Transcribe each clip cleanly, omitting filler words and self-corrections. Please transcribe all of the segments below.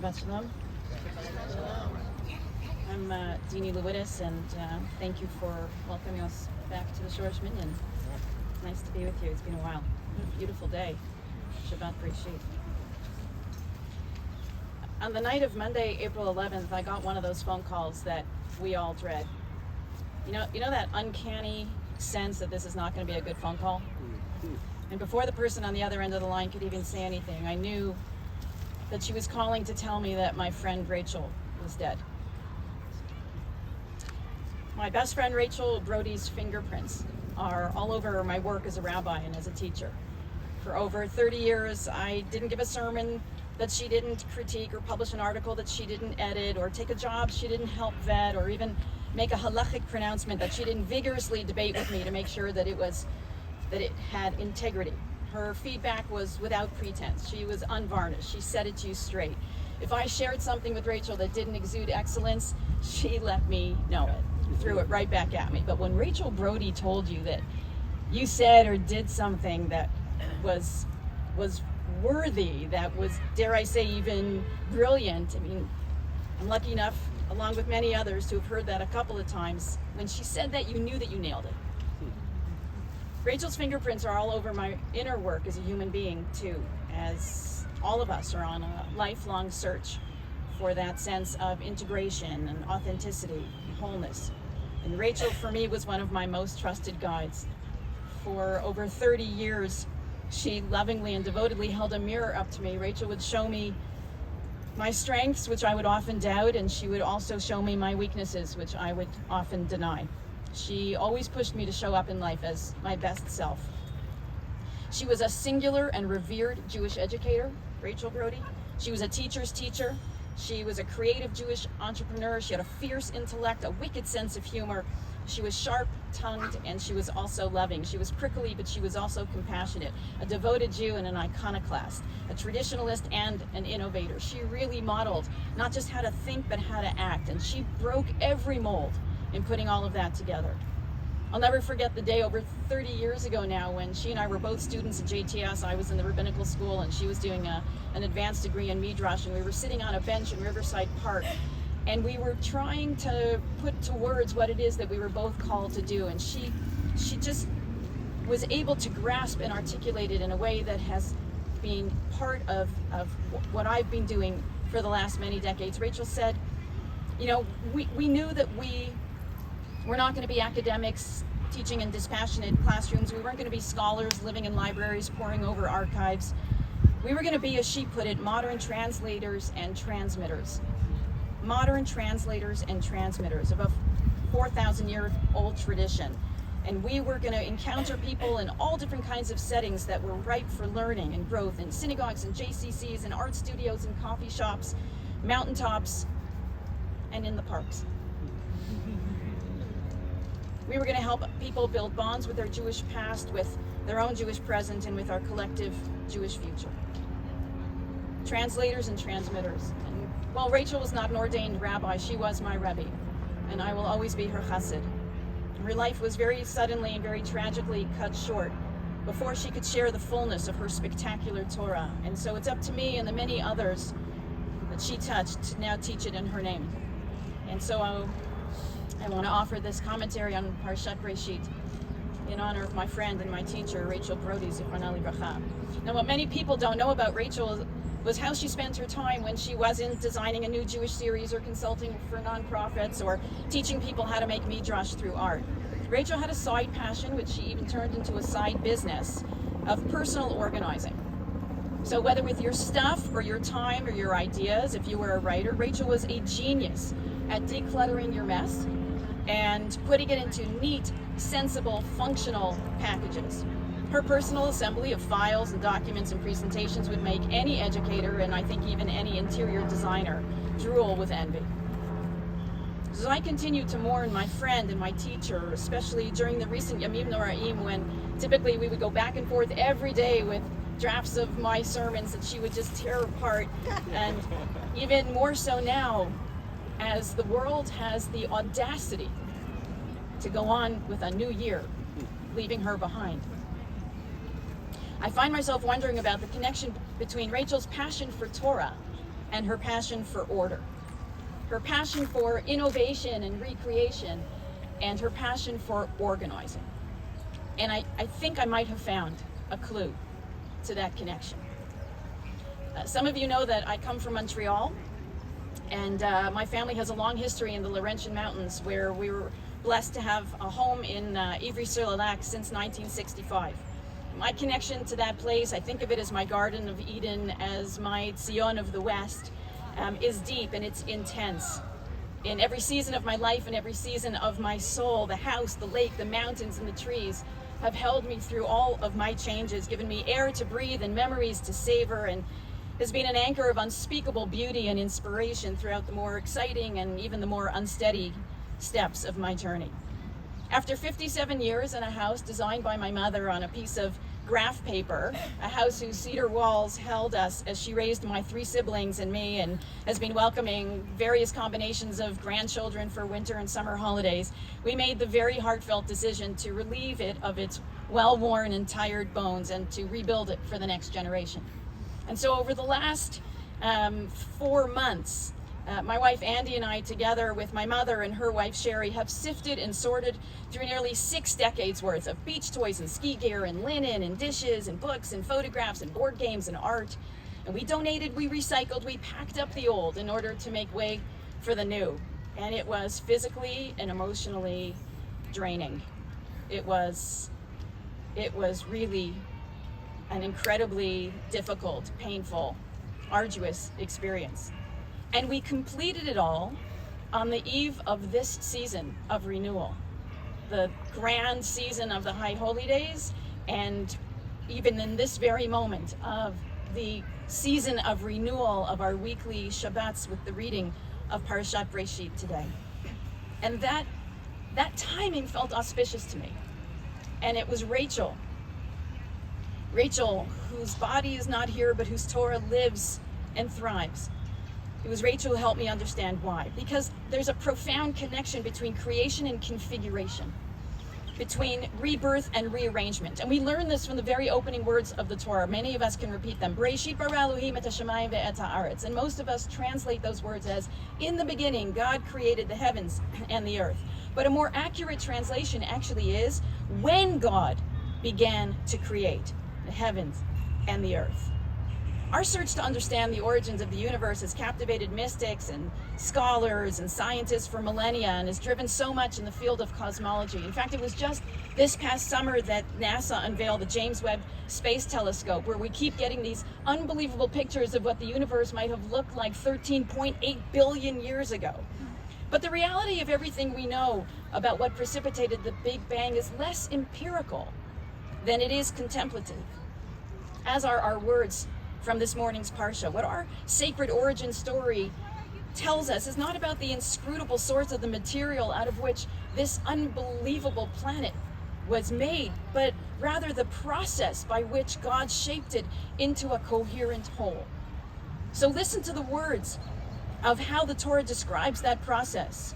Shabbat Shalom. I'm Dini Lewidis, and thank you for welcoming us back to the Shoresh Minyan. It's nice to be with you. It's been a while. What a beautiful day. Shabbat Breshit. On the night of Monday, April 11th, I got one of those phone calls that we all dread. You know that uncanny sense that this is not going to be a good phone call? And before the person on the other end of the line could even say anything, I knew that she was calling to tell me that my friend Rachel was dead. My best friend Rachel Brody's fingerprints are all over my work as a rabbi and as a teacher. For over 30 years, I didn't give a sermon that she didn't critique, or publish an article that she didn't edit, or take a job she didn't help vet, or even make a halachic pronouncement that she didn't vigorously debate with me to make sure that it had integrity. Her feedback was without pretense. She was unvarnished. She said it to you straight. If I shared something with Rachel that didn't exude excellence, she let me know it, threw it right back at me. But when Rachel Brody told you that you said or did something that was worthy, that was, dare I say, even brilliant, I mean, I'm lucky enough, along with many others, to have heard that a couple of times. When she said that, you knew that you nailed it. Rachel's fingerprints are all over my inner work as a human being too, as all of us are on a lifelong search for that sense of integration and authenticity and wholeness. And Rachel, for me, was one of my most trusted guides. For over 30 years, she lovingly and devotedly held a mirror up to me. Rachel would show me my strengths, which I would often doubt, and she would also show me my weaknesses, which I would often deny. She always pushed me to show up in life as my best self. She was a singular and revered Jewish educator, Rachel Brody. She was a teacher's teacher. She was a creative Jewish entrepreneur. She had a fierce intellect, a wicked sense of humor. She was sharp-tongued, and she was also loving. She was prickly, but she was also compassionate, a devoted Jew and an iconoclast, a traditionalist and an innovator. She really modeled not just how to think, but how to act, and she broke every mold in putting all of that together. I'll never forget the day over 30 years ago now when she and I were both students at JTS. I was in the rabbinical school and she was doing an advanced degree in Midrash, and we were sitting on a bench in Riverside Park, and we were trying to put to words what it is that we were both called to do, and she just was able to grasp and articulate it in a way that has been part of what I've been doing for the last many decades. Rachel said, you know, we knew that we're not going to be academics teaching in dispassionate classrooms. We weren't going to be scholars living in libraries, poring over archives. We were going to be, as she put it, modern translators and transmitters. Modern translators and transmitters of a 4,000-year-old tradition. And we were going to encounter people in all different kinds of settings that were ripe for learning and growth, in synagogues and JCCs and art studios and coffee shops, mountaintops, and in the parks. We were going to help people build bonds with their Jewish past, with their own Jewish present, and with our collective Jewish future. Translators and transmitters. And while Rachel was not an ordained rabbi, she was my Rebbe, and I will always be her chassid. Her life was very suddenly and very tragically cut short before she could share the fullness of her spectacular Torah. And so it's up to me and the many others that she touched to now teach it in her name. And so I want to offer this commentary on Parshat Breshit in honor of my friend and my teacher, Rachel Brody, Zichrona Livracha. Now, what many people don't know about Rachel was how she spent her time when she wasn't designing a new Jewish series or consulting for nonprofits or teaching people how to make midrash through art. Rachel had a side passion, which she even turned into a side business, of personal organizing. So whether with your stuff or your time or your ideas, if you were a writer, Rachel was a genius at decluttering your mess and putting it into neat, sensible, functional packages. Her personal assembly of files and documents and presentations would make any educator, and I think even any interior designer, drool with envy. As I continued to mourn my friend and my teacher, especially during the recent Yamim Noraim, when typically we would go back and forth every day with drafts of my sermons that she would just tear apart, and even more so now, as the world has the audacity to go on with a new year, leaving her behind. I find myself wondering about the connection between Rachel's passion for Torah and her passion for order, her passion for innovation and recreation, and her passion for organizing. And I think I might have found a clue to that connection. Some of you know that I come from Montreal, and my family has a long history in the Laurentian Mountains, where we were blessed to have a home in Ivry-sur-le-Lac since 1965. My connection to that place, I think of it as my Garden of Eden, as my Zion of the West, is deep and it's intense. In every season of my life and every season of my soul, the house, the lake, the mountains, and the trees have held me through all of my changes, given me air to breathe and memories to savor, and has been an anchor of unspeakable beauty and inspiration throughout the more exciting and even the more unsteady steps of my journey. After 57 years in a house designed by my mother on a piece of graph paper, a house whose cedar walls held us as she raised my 3 siblings and me, and has been welcoming various combinations of grandchildren for winter and summer holidays, we made the very heartfelt decision to relieve it of its well-worn and tired bones and to rebuild it for the next generation. And so over the last 4 months, my wife Andy and I, together with my mother and her wife Sherry, have sifted and sorted through nearly 6 decades worth of beach toys and ski gear and linen and dishes and books and photographs and board games and art. And we donated, we recycled, we packed up the old in order to make way for the new. And it was physically and emotionally draining. It was really an incredibly difficult, painful, arduous experience. And we completed it all on the eve of this season of renewal, the grand season of the High Holy Days, and even in this very moment of the season of renewal of our weekly Shabbats with the reading of Parashat Breshit today. And that timing felt auspicious to me. And it was Rachel, whose body is not here, but whose Torah lives and thrives. It was Rachel who helped me understand why. Because there's a profound connection between creation and configuration, between rebirth and rearrangement. And we learn this from the very opening words of the Torah. Many of us can repeat them. Breshit bara Elohim et hashamayim ve'et haaretz. And most of us translate those words as, in the beginning, God created the heavens and the earth. But a more accurate translation actually is, when God began to create the heavens and the earth. Our search to understand the origins of the universe has captivated mystics and scholars and scientists for millennia and has driven so much in the field of cosmology. In fact, it was just this past summer that NASA unveiled the James Webb Space Telescope, where we keep getting these unbelievable pictures of what the universe might have looked like 13.8 billion years ago. But the reality of everything we know about what precipitated the Big Bang is less empirical than it is contemplative, as are our words from this morning's Parsha. What our sacred origin story tells us is not about the inscrutable source of the material out of which this unbelievable planet was made, but rather the process by which God shaped it into a coherent whole. So listen to the words of how the Torah describes that process.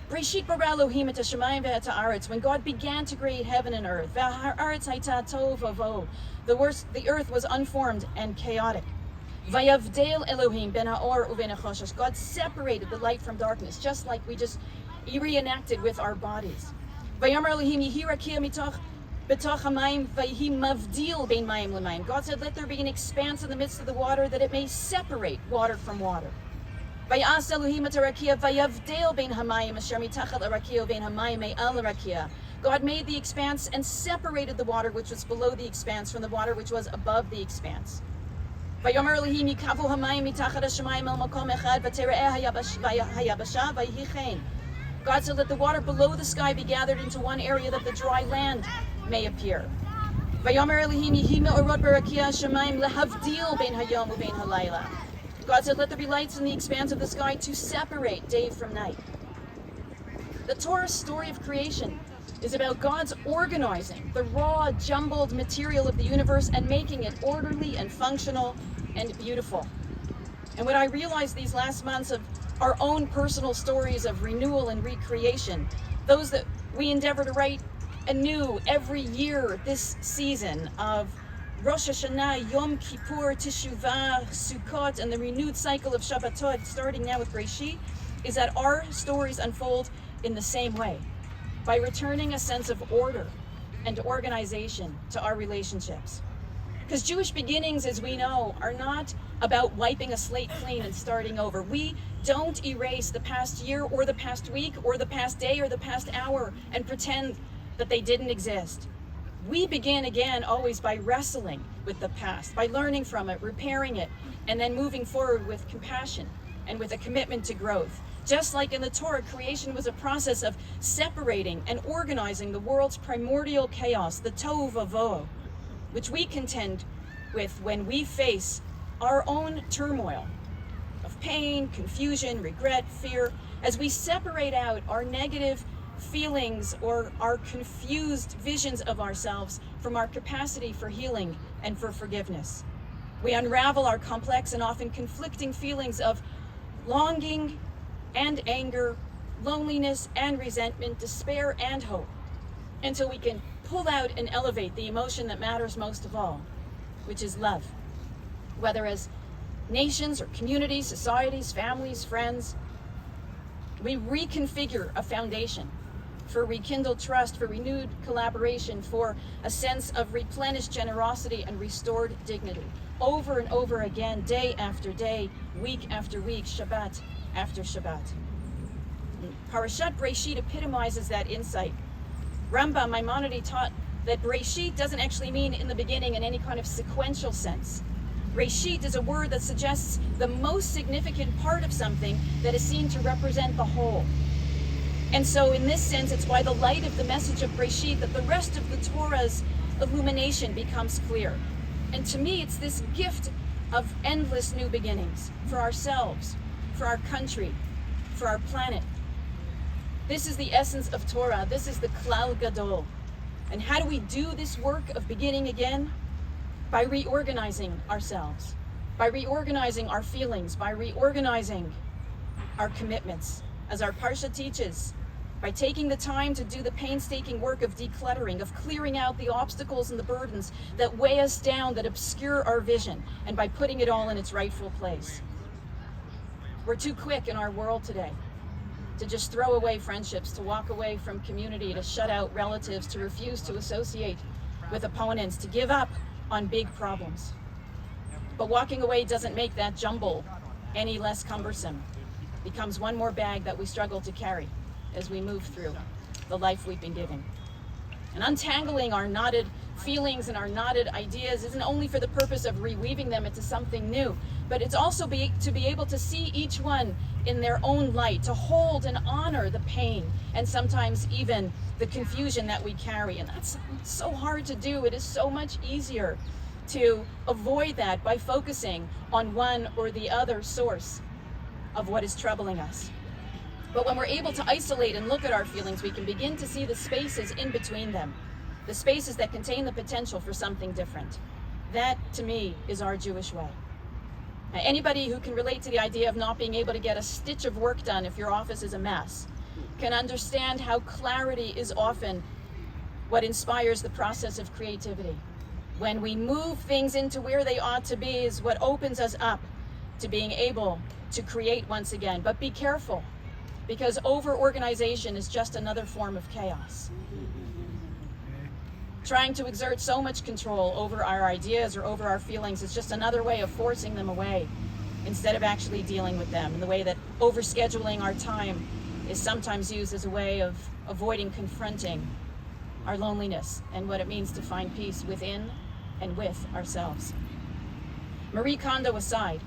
Breshit bara Elohim et hashamayim ve'et haaretz. When God began to create heaven and earth, ve'haaretz hayta tohu vavohu. The earth was unformed and chaotic. Vayavdel Elohim ben haor uven hachoshesh. God separated the light from darkness, just like we just reenacted with our bodies. Vayamar Elohim yehi rakia mitoch betoch hamayim vayhi mavdil bein mayim lemayim. God said, let there be an expanse in the midst of the water, that it may separate water from water. Vayas Elohim et harakia vayavdel bein hamayim asher mitachat harakia uvein hamayim me'al harakia. God made the expanse and separated the water which was below the expanse from the water which was above the expanse. Vayomer Elohim yikavu hamayim mitachat hashamayim el makom echad v'tera'eh hayabasha vayhi chen. God said, let the water below the sky be gathered into one area, that the dry land may appear. Vayomer Elohim yehi me'orot barakia hashamayim lehavdil bein hayom uvein halayla. God said, let there be lights in the expanse of the sky to separate day from night. The Torah's story of creation is about God's organizing the raw, jumbled material of the universe and making it orderly and functional and beautiful. And what I realized these last months of our own personal stories of renewal and recreation, those that we endeavor to write anew every year this season of Rosh Hashanah, Yom Kippur, Teshuvah, Sukkot, and the renewed cycle of Shabbatot, starting now with Breshit, is that our stories unfold in the same way, by returning a sense of order and organization to our relationships. Because Jewish beginnings, as we know, are not about wiping a slate clean and starting over. We don't erase the past year or the past week or the past day or the past hour and pretend that they didn't exist. We begin again always by wrestling with the past, by learning from it, repairing it, and then moving forward with compassion and with a commitment to growth. Just like in the Torah, creation was a process of separating and organizing the world's primordial chaos, the tohu vavohu, which we contend with when we face our own turmoil of pain, confusion, regret, fear, as we separate out our negative feelings or our confused visions of ourselves from our capacity for healing and for forgiveness. We unravel our complex and often conflicting feelings of longing and anger, loneliness and resentment, despair and hope, until we can pull out and elevate the emotion that matters most of all, which is love. Whether as nations or communities, societies, families, friends, we reconfigure a foundation for rekindled trust, for renewed collaboration, for a sense of replenished generosity and restored dignity, over and over again, day after day, week after week, Shabbat after Shabbat. Parashat Breshit epitomizes that insight. Rambam Maimonides taught that Breshit doesn't actually mean in the beginning in any kind of sequential sense. Breshit is a word that suggests the most significant part of something that is seen to represent the whole. And so in this sense, it's by the light of the message of Breshit that the rest of the Torah's illumination becomes clear. And to me, it's this gift of endless new beginnings for ourselves, for our country, for our planet. This is the essence of Torah. This is the Klal Gadol. And how do we do this work of beginning again? By reorganizing ourselves, by reorganizing our feelings, by reorganizing our commitments. As our Parsha teaches, by taking the time to do the painstaking work of decluttering, of clearing out the obstacles and the burdens that weigh us down, that obscure our vision, and by putting it all in its rightful place. We're too quick in our world today to just throw away friendships, to walk away from community, to shut out relatives, to refuse to associate with opponents, to give up on big problems. But walking away doesn't make that jumble any less cumbersome. It becomes one more bag that we struggle to carry as we move through the life we've been given. And untangling our knotted feelings and our knotted ideas isn't only for the purpose of reweaving them into something new, but it's also to be able to see each one in their own light, to hold and honor the pain and sometimes even the confusion that we carry. And that's so hard to do. It is so much easier to avoid that by focusing on one or the other source of what is troubling us. But when we're able to isolate and look at our feelings, we can begin to see the spaces in between them, the spaces that contain the potential for something different. That, to me, is our Jewish way. Anybody who can relate to the idea of not being able to get a stitch of work done if your office is a mess can understand how clarity is often what inspires the process of creativity. When we move things into where they ought to be is what opens us up to being able to create once again. But be careful, because over-organization is just another form of chaos. Trying to exert so much control over our ideas or over our feelings is just another way of forcing them away instead of actually dealing with them, in the way that overscheduling our time is sometimes used as a way of avoiding confronting our loneliness and what it means to find peace within and with ourselves. Marie Kondo aside,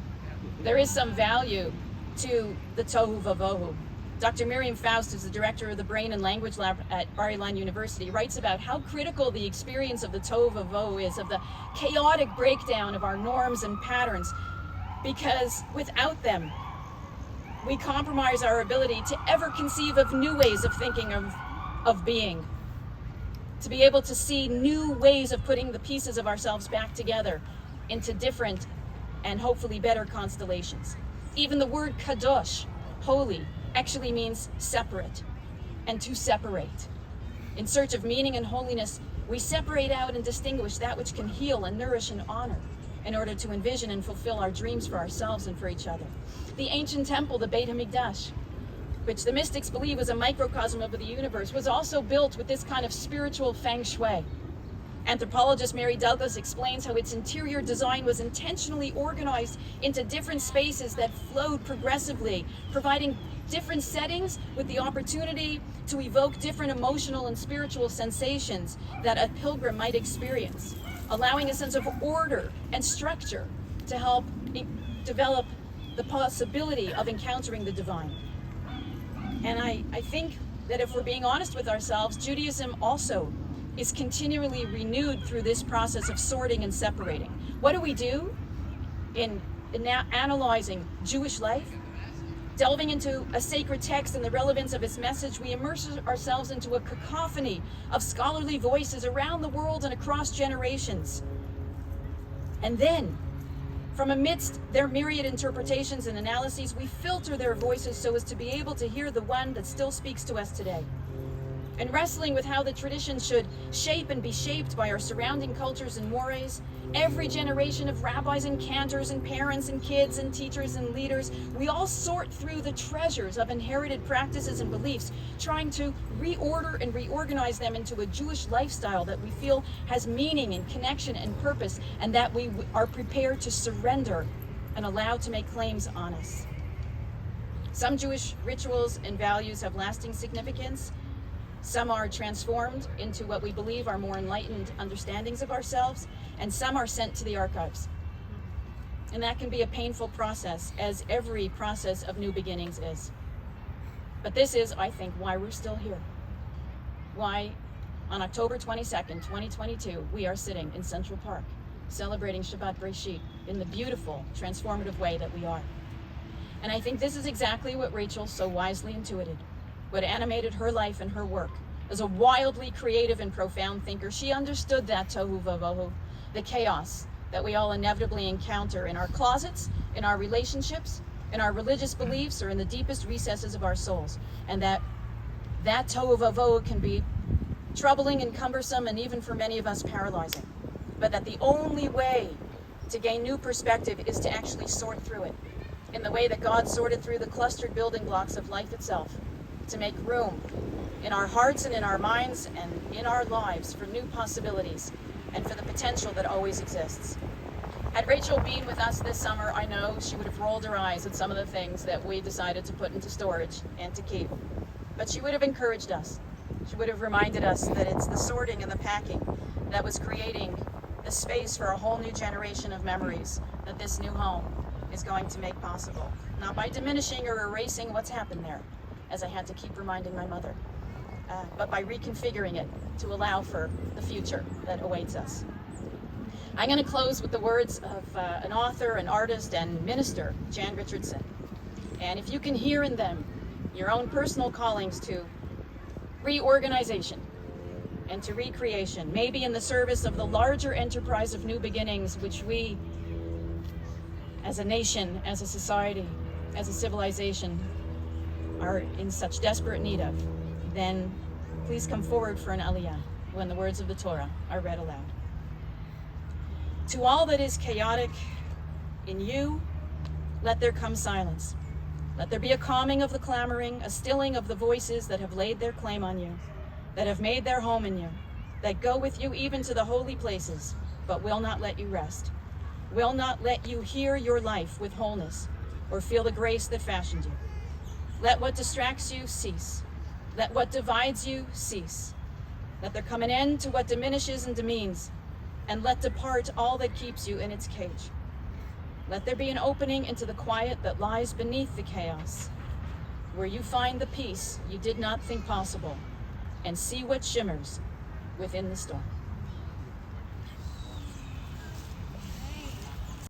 there is some value to the tohu vavohu. Dr. Miriam Faust, who's the director of the Brain and Language Lab at Bar-Ilan University, writes about how critical the experience of the tohu vavohu is, of the chaotic breakdown of our norms and patterns, because without them, we compromise our ability to ever conceive of new ways of thinking of being, to be able to see new ways of putting the pieces of ourselves back together into different and hopefully better constellations. Even the word kadosh, holy, actually means separate and to separate. In search of meaning and holiness, We separate out and distinguish that which can heal and nourish and honor in order to envision and fulfill our dreams for ourselves and for each other. The ancient temple, the Beit HaMikdash, which the mystics believe was a microcosm of the universe, was also built with this kind of spiritual feng shui. Anthropologist Mary Douglas explains how its interior design was intentionally organized into different spaces that flowed progressively, providing different settings with the opportunity to evoke different emotional and spiritual sensations that a pilgrim might experience, allowing a sense of order and structure to help develop the possibility of encountering the divine. And I think that if we're being honest with ourselves, Judaism also is continually renewed through this process of sorting and separating. What do we do in analyzing Jewish life? Delving into a sacred text and the relevance of its message, we immerse ourselves into a cacophony of scholarly voices around the world and across generations. And then, from amidst their myriad interpretations and analyses, we filter their voices so as to be able to hear the one that still speaks to us today. And wrestling with how the tradition should shape and be shaped by our surrounding cultures and mores, every generation of rabbis and cantors and parents and kids and teachers and leaders, we all sort through the treasures of inherited practices and beliefs, trying to reorder and reorganize them into a Jewish lifestyle that we feel has meaning and connection and purpose, and that we are prepared to surrender and allow to make claims on us. Some Jewish rituals and values have lasting significance. Some are transformed into what we believe are more enlightened understandings of ourselves, and some are sent to the archives. And that can be a painful process, as every process of new beginnings is. But this is, I think, why we're still here. Why, on October 22nd, 2022, we are sitting in Central Park, celebrating Shabbat Breshit in the beautiful, transformative way that we are. And I think this is exactly what Rachel so wisely intuited. What animated her life and her work. As a wildly creative and profound thinker, she understood that tohu vavohu, the chaos that we all inevitably encounter in our closets, in our relationships, in our religious beliefs, or in the deepest recesses of our souls. And that tohu vavohu can be troubling and cumbersome, and even for many of us paralyzing. But that the only way to gain new perspective is to actually sort through it, in the way that God sorted through the clustered building blocks of life itself, to make room in our hearts and in our minds and in our lives for new possibilities and for the potential that always exists. Had Rachel been with us this summer, I know she would have rolled her eyes at some of the things that we decided to put into storage and to keep. But she would have encouraged us. She would have reminded us that it's the sorting and the packing that was creating the space for a whole new generation of memories that this new home is going to make possible. Not by diminishing or erasing what's happened there, as I had to keep reminding my mother, but by reconfiguring it to allow for the future that awaits us. I'm going to close with the words of an author, an artist, and minister, Jan Richardson. And if you can hear in them your own personal callings to reorganization and to recreation, maybe in the service of the larger enterprise of new beginnings, which we, as a nation, as a society, as a civilization, are in such desperate need of, then please come forward for an aliyah when the words of the Torah are read aloud. To all that is chaotic in you, let there come silence. Let there be a calming of the clamoring, a stilling of the voices that have laid their claim on you, that have made their home in you, that go with you even to the holy places, but will not let you rest, will not let you hear your life with wholeness or feel the grace that fashioned you. Let what distracts you cease. Let what divides you cease. Let there come an end to what diminishes and demeans, and let depart all that keeps you in its cage. Let there be an opening into the quiet that lies beneath the chaos, where you find the peace you did not think possible, and see what shimmers within the storm.